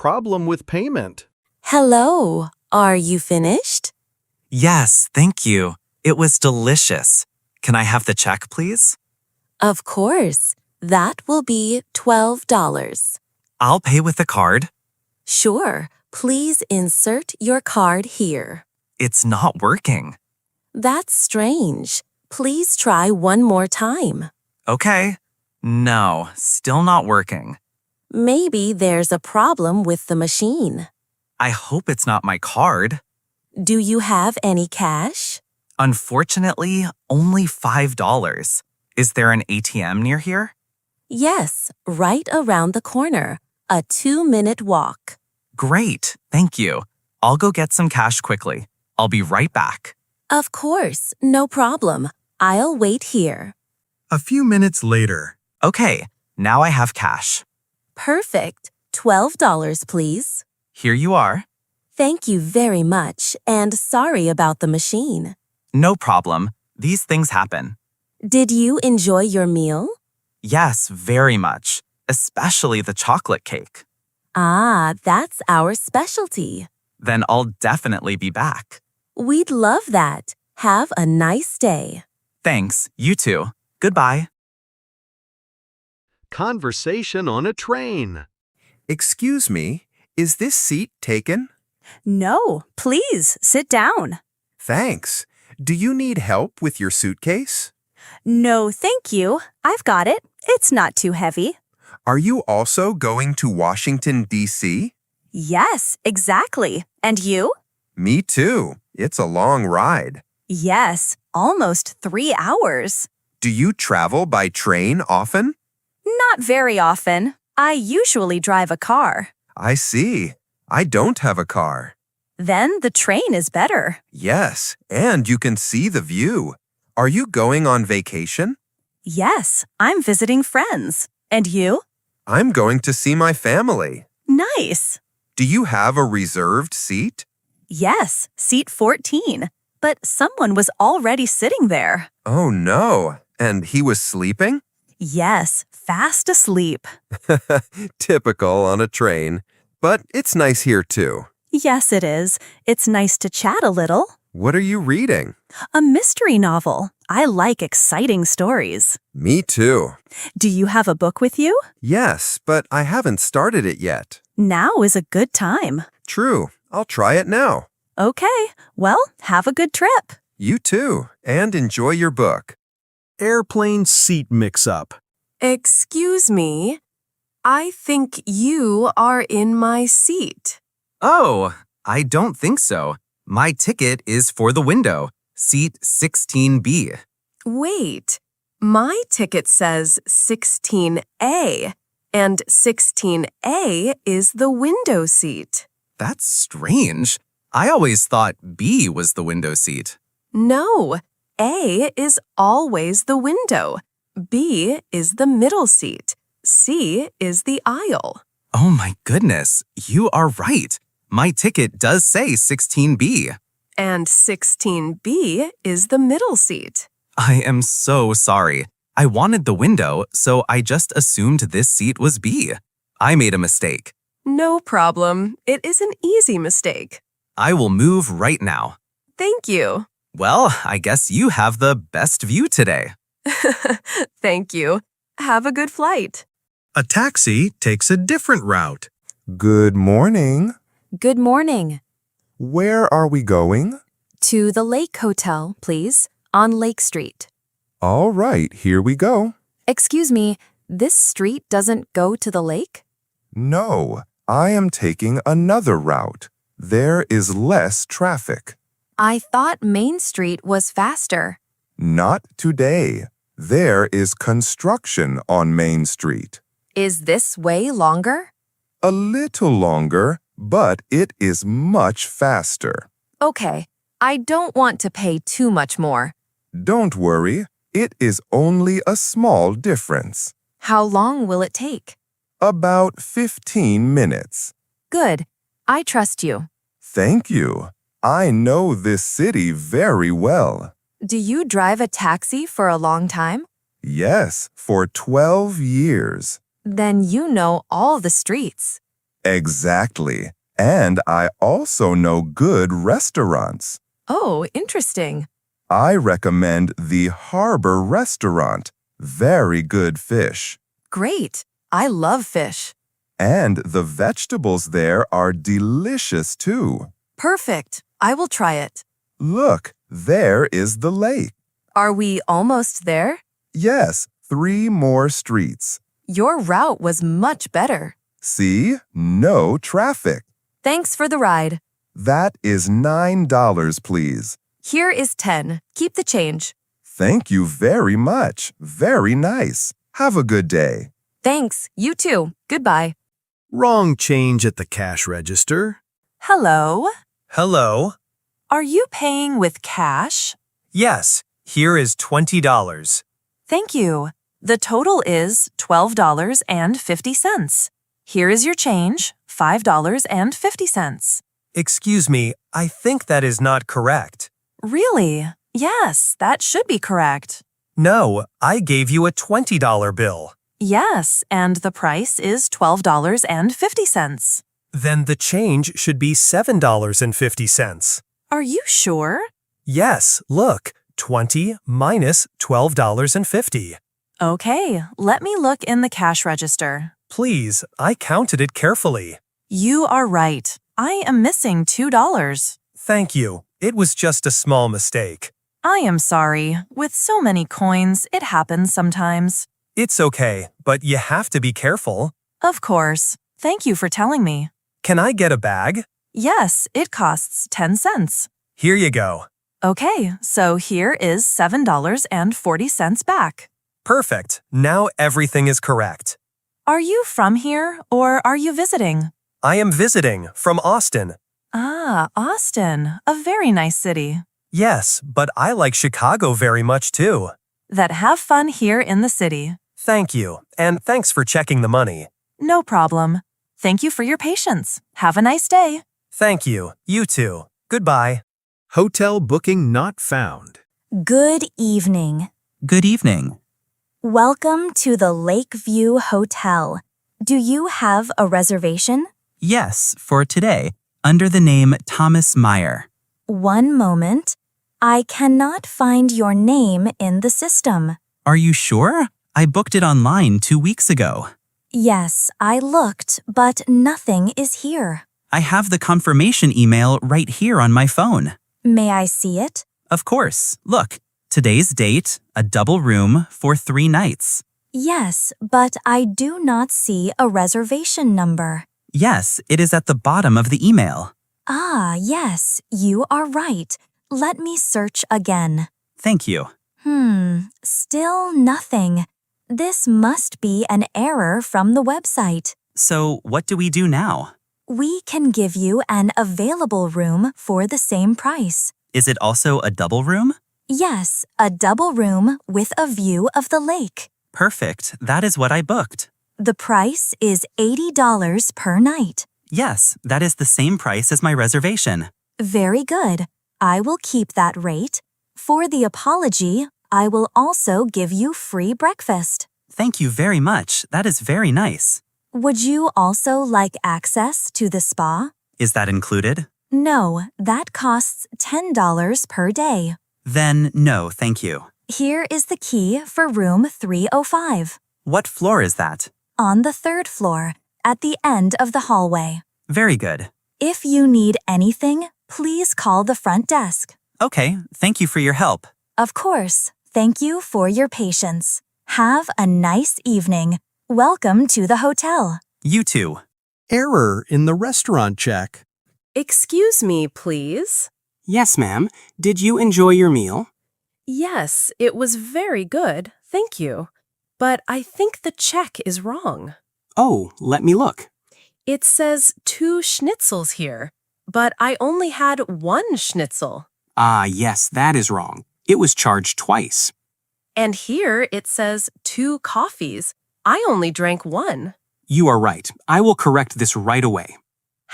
problem with payment. Hello, are you finished? Yes, thank you. It was delicious. Can I have the check, please? Of course. That will be $12. I'll pay with the card. Sure, please insert your card here. It's not working. That's strange. Please try one more time. Okay. No, still not working. Maybe there's a problem with the machine. I hope it's not my card. Do you have any cash? Unfortunately, only $5. Is there an ATM near here? Yes, right around the corner. A 2-minute walk. Great, thank you. I'll go get some cash quickly. I'll be right back. Of course, no problem. I'll wait here. A few minutes later. Okay, now I have cash. Perfect. $12, please. Here you are. Thank you very much, and sorry about the machine. No problem. These things happen. Did you enjoy your meal? Yes, very much. Especially the chocolate cake. Ah, that's our specialty. Then I'll definitely be back. We'd love that. Have a nice day. Thanks, you too. Goodbye. Conversation on a train. Excuse me, is this seat taken? No, please, sit down. Thanks. Do you need help with your suitcase? No, thank you. I've got it. It's not too heavy. Are you also going to Washington, D.C.? Yes, exactly. And you? Me too. It's a long ride. Yes, almost 3 hours. Do you travel by train often? Not very often. I usually drive a car. I see. I don't have a car. Then the train is better. Yes, and you can see the view. Are you going on vacation? Yes, I'm visiting friends. And you? I'm going to see my family. Nice. Do you have a reserved seat? Yes, seat 14. But someone was already sitting there. Oh no, and he was sleeping? Yes, fast asleep. Typical on a train. But it's nice here too. Yes, it is. It's nice to chat a little. What are you reading? A mystery novel. I like exciting stories. Me too. Do you have a book with you? Yes, but I haven't started it yet. Now is a good time. True. I'll try it now. Okay, well, have a good trip. You too, and enjoy your book. Airplane seat mix-up. Excuse me. I think you are in my seat. Oh, I don't think so. My ticket is for the window, seat 16B. Wait, my ticket says 16A, and 16A is the window seat. That's strange. I always thought B was the window seat. No, A is always the window. B is the middle seat. C is the aisle. Oh my goodness, you are right. My ticket does say 16B. And 16B is the middle seat. I am so sorry. I wanted the window, so I just assumed this seat was B. I made a mistake. No problem. It is an easy mistake. I will move right now. Thank you. Well, I guess you have the best view today. Thank you. Have a good flight. A taxi takes a different route. Good morning. Good morning. Where are we going? To the Lake Hotel, please, on Lake Street. All right, here we go. Excuse me, this street doesn't go to the lake? No, I am taking another route. There is less traffic. I thought Main Street was faster. Not today. There is construction on Main Street. Is this way longer? A little longer, but it is much faster. Okay, I don't want to pay too much more. Don't worry, it is only a small difference. How long will it take? About 15 minutes. Good. I trust you. Thank you. I know this city very well. Do you drive a taxi for a long time? Yes, for 12 years. Then you know all the streets. Exactly. And I also know good restaurants. Oh, interesting. I recommend the Harbor Restaurant. Very good fish. Great. I love fish. And the vegetables there are delicious too. Perfect. I will try it. Look, there is the lake. Are we almost there? Yes, 3 more streets. Your route was much better. See? No traffic. Thanks for the ride. That is $9, please. Here is 10. Keep the change. Thank you very much. Very nice. Have a good day. Thanks. You too. Goodbye. Wrong change at the cash register. Hello. Hello. Are you paying with cash? Yes, here is $20. Thank you. The total is $12.50. Here is your change, $5.50. Excuse me, I think that is not correct. Really? Yes, that should be correct. No, I gave you a $20 bill. Yes, and the price is $12.50. Then the change should be $7.50. Are you sure? Yes, look, 20 minus $12.50. Okay, let me look in the cash register. Please, I counted it carefully. You are right. I am missing $2. Thank you. It was just a small mistake. I am sorry. With so many coins, it happens sometimes. It's okay, but you have to be careful. Of course. Thank you for telling me. Can I get a bag? Yes, it costs 10 cents. Here you go. Okay, so here is $7.40 back. Perfect. Now everything is correct. Are you from here or are you visiting? I am visiting from Austin. Ah, Austin, a very nice city. Yes, but I like Chicago very much too. That have fun here in the city. Thank you, and thanks for checking the money. No problem. Thank you for your patience. Have a nice day. Thank you. You too. Goodbye. Hotel booking not found. Good evening. Good evening. Welcome to the Lakeview Hotel. Do you have a reservation? Yes, for today, under the name Thomas Meyer. One moment. I cannot find your name in the system. Are you sure? I booked it online 2 weeks ago. Yes, I looked, but nothing is here. I have the confirmation email right here on my phone. May I see it? Of course. Look, today's date, a double room for 3 nights. Yes, but I do not see a reservation number. Yes, it is at the bottom of the email. Ah, yes, you are right. Let me search again. Thank you. Still nothing. This must be an error from the website. So, what do we do now? We can give you an available room for the same price. Is it also a double room? Yes, a double room with a view of the lake. Perfect. That is what I booked. The price is $80 per night. Yes, that is the same price as my reservation. Very good. I will keep that rate. For the apology, I will also give you free breakfast. Thank you very much. That is very nice. Would you also like access to the spa? Is that included? No, that costs $10 per day. Then, no, thank you. Here is the key for room 305. What floor is that? On the 3rd floor, at the end of the hallway. Very good. If you need anything, please call the front desk. Okay, thank you for your help. Of course. Thank you for your patience. Have a nice evening. Welcome to the hotel. You too. Error in the restaurant check. Excuse me, please. Yes, ma'am. Did you enjoy your meal? Yes, it was very good. Thank you. But I think the check is wrong. Oh, let me look. It says 2 schnitzels here, but I only had 1 schnitzel. Ah, yes, that is wrong. It was charged twice. And here it says 2 coffees. I only drank 1. You are right. I will correct this right away.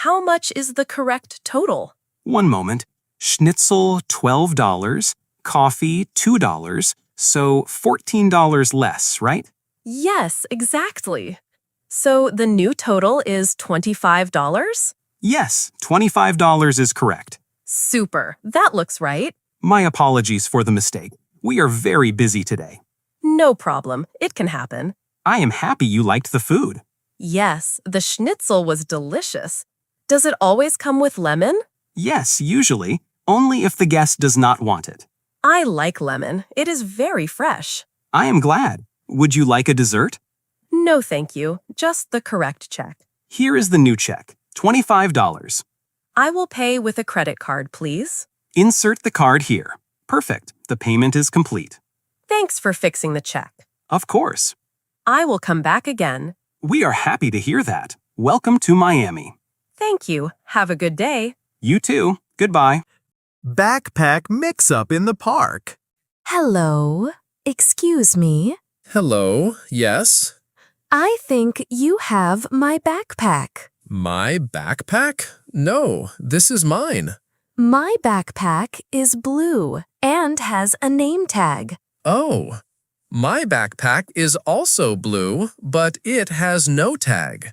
How much is the correct total? One moment. Schnitzel, $12. Coffee, $2. So $14 less, right? Yes, exactly. So the new total is $25? Yes, $25 is correct. Super. That looks right. My apologies for the mistake. We are very busy today. No problem. It can happen. I am happy you liked the food. Yes, the schnitzel was delicious. Does it always come with lemon? Yes, usually, only if the guest does not want it. I like lemon. It is very fresh. I am glad. Would you like a dessert? No, thank you. Just the correct check. Here is the new check, $25. I will pay with a credit card, please. Insert the card here. Perfect. The payment is complete. Thanks for fixing the check. Of course. I will come back again. We are happy to hear that. Welcome to Miami. Thank you. Have a good day. You too. Goodbye. Backpack mix-up in the park. Hello. Excuse me. Hello, yes? I think you have my backpack. My backpack? No, this is mine. My backpack is blue and has a name tag. Oh, my backpack is also blue, but it has no tag.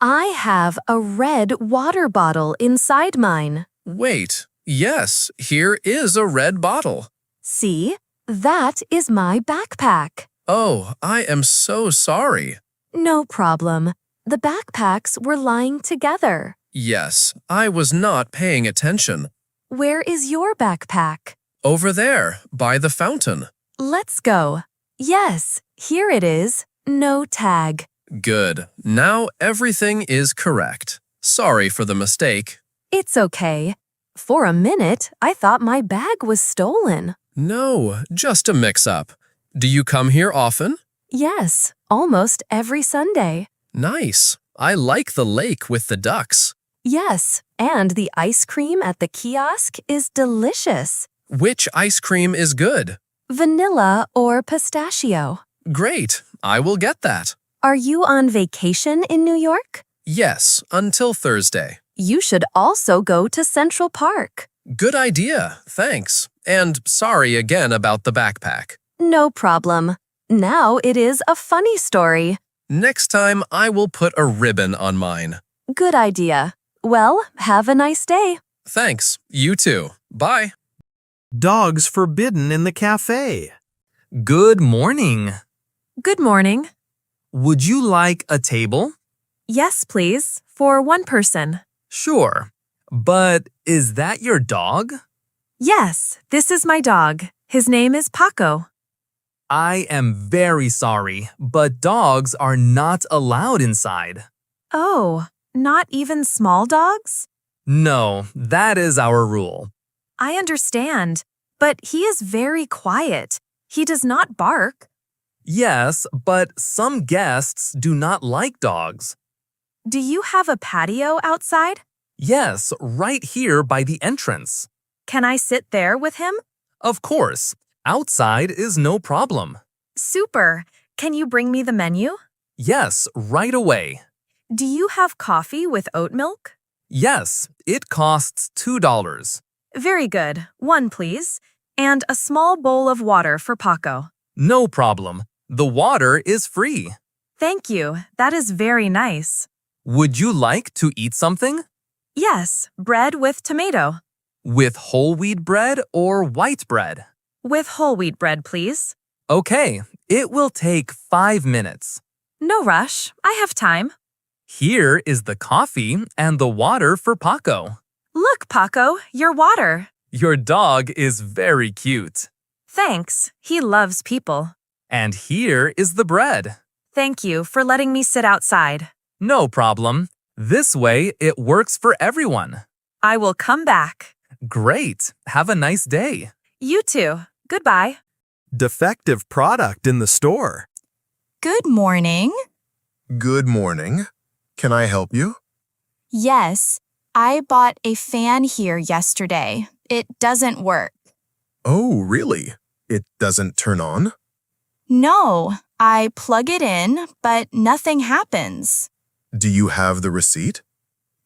I have a red water bottle inside mine. Wait, yes, here is a red bottle. See, that is my backpack. Oh, I am so sorry. No problem. The backpacks were lying together. Yes, I was not paying attention. Where is your backpack? Over there, by the fountain. Let's go. Yes, here it is. No tag. Good. Now everything is correct. Sorry for the mistake. It's okay. For a minute, I thought my bag was stolen. No, just a mix-up. Do you come here often? Yes, almost every Sunday. Nice. I like the lake with the ducks. Yes, and the ice cream at the kiosk is delicious. Which ice cream is good? Vanilla or pistachio. Great. I will get that. Are you on vacation in New York? Yes, until Thursday. You should also go to Central Park. Good idea. Thanks. And sorry again about the backpack. No problem. Now it is a funny story. Next time, I will put a ribbon on mine. Good idea. Well, have a nice day. Thanks. You too. Bye. Dogs forbidden in the cafe. Good morning. Good morning. Would you like a table? Yes, please. For one person. Sure. But is that your dog? Yes, this is my dog. His name is Paco. I am very sorry, but dogs are not allowed inside. Oh, not even small dogs? No, that is our rule. I understand, but he is very quiet. He does not bark. Yes, but some guests do not like dogs. Do you have a patio outside? Yes, right here by the entrance. Can I sit there with him? Of course. Outside is no problem. Super. Can you bring me the menu? Yes, right away. Do you have coffee with oat milk? Yes, it costs $2. Very good. One, please. And a small bowl of water for Paco. No problem. The water is free. Thank you. That is very nice. Would you like to eat something? Yes, bread with tomato. With whole wheat bread or white bread? With whole wheat bread, please. Okay, it will take 5 minutes. No rush. I have time. Here is the coffee and the water for Paco. Look, Paco, your water. Your dog is very cute. Thanks. He loves people. And here is the bread. Thank you for letting me sit outside. No problem. This way it works for everyone. I will come back. Great. Have a nice day. You too. Goodbye. Defective product in the store. Good morning. Good morning. Can I help you? Yes, I bought a fan here yesterday. It doesn't work. Oh, really? It doesn't turn on? No, I plug it in, but nothing happens. Do you have the receipt?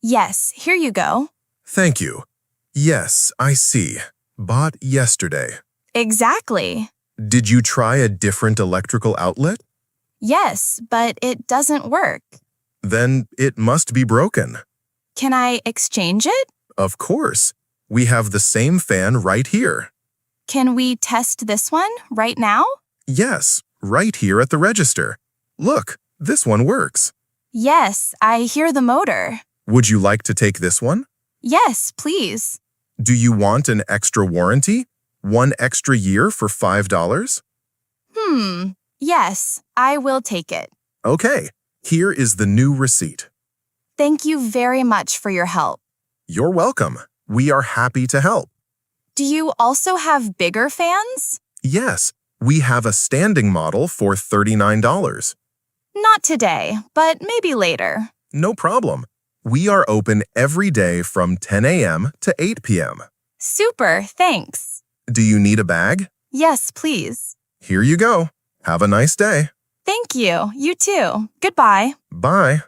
Yes, here you go. Thank you. Yes, I see. Bought yesterday. Exactly. Did you try a different electrical outlet? Yes, but it doesn't work. Then it must be broken. Can I exchange it? Of course. We have the same fan right here. Can we test this one right now? Yes, right here at the register. Look, this one works. Yes, I hear the motor. Would you like to take this one? Yes, please. Do you want an extra warranty? 1 extra year for $5? Yes, I will take it. Okay, here is the new receipt. Thank you very much for your help. You're welcome. We are happy to help. Do you also have bigger fans? Yes, we have a standing model for $39. Not today, but maybe later. No problem. We are open every day from 10 a.m. to 8 p.m. Super, thanks. Do you need a bag? Yes, please. Here you go. Have a nice day. Thank you. You too. Goodbye. Bye.